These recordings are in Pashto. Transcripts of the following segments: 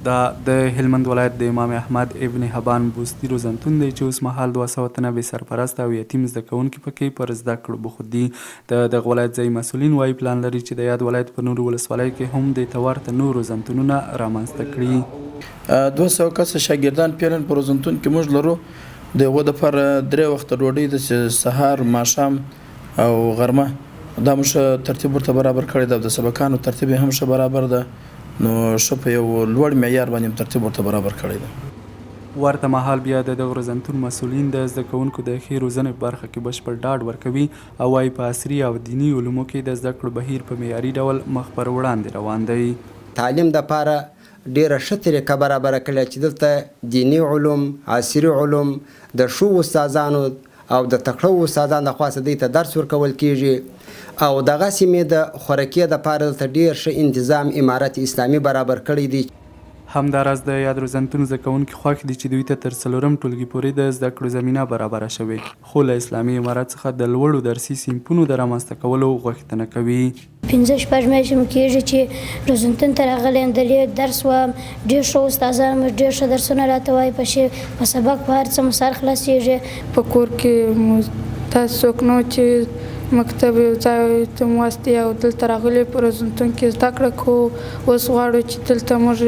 دا د هلمند ولایت د امام احمد ابن حبان بوستي روزنتون دی چې اوس مهال 293 سرپرست او یتیم زده کوونکي پکې پر زده کړو بوخت دي. د دغه ولایت ځایي مسؤلین وایي پلان لري چې د یاد ولایت په نورو ولسوالیو کې هم دې ته ورته نور روزنتونونه رامنځته کړي. 200 کسه شاګردان پیرن په روزنتون کې موږ لرو. د هغو دپاره 3 وخته ډوډۍ د سهار ماښام او غرمه دا موږ ترتیب ورته برابر کړی ده. د سبقانو ترتیب هم ښه برابر ده، نو ښه په یو لوړ معیار باندې ترتیب ورته برابر کړی ده. ورته مهال بیا د دغه روزنتون مسؤلین د زده کوونکو د ښې روزنې په برخه کې بشپړ ډاډ ورکوي او وايي په عصري او دیني علومو کې د زده کړو بهیر په معیاري ډول مخ پر وړاندې روان دی. تعلیم دپاره ډیره ښه طریقه برابره کړې چې دلته دیني علوم، عصري علوم د ښو استادانو او د تکړه استادانو لخوا دوی ته درس ورکول کیږي او دغسې مې د خوراکي دپاره دلته ډېر ښه انتظام امارت اسلامي برابر کړی دی. همداراز د یاد روزنتون زده کوونکي خوښ دي چې دوی ته تر 4م ټولګي پورې د زده کړو زمینه برابره شوې، خو له اسلامي امارت څخه د لوړو درسي صنفونو د رامنځته کولو غوښتنه کوي. 15 میاشتې مو کېږي چې روزنتون ته راغلی یم، د درس وایم، ډېر ښه استادان مو ډېر ښه درسونه راته وایي، په سبق په هر څه مو سر خلاصېږي. په کور کې مو داسې څوک نه و چې مکتب یو ځای ته مو واستوي او دلته راغلي په روزنتون کې زده کړه کوو. اوس غواړو چې دلته موږ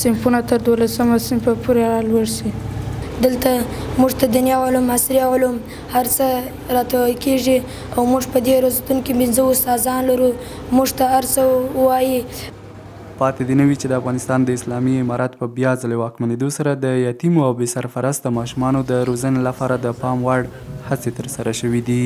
صنفونه تر 12 صنفه پورې رالوړ سي. دلته موږ ته دیني علوم، عصري علوم هر څه راته وایي کېږي او موږ په دې روزنتون کې 15 استادان لرو، موږ ته هر څه وایي. پاتې دې نه وي چې د افغانستان د اسلامي امارت په بیا ځلې واکمنېدو سره د یتیمو او بې سرپرسته ماشومانو د روزنې لپاره د پام وړ هڅې ترسره شوي دي.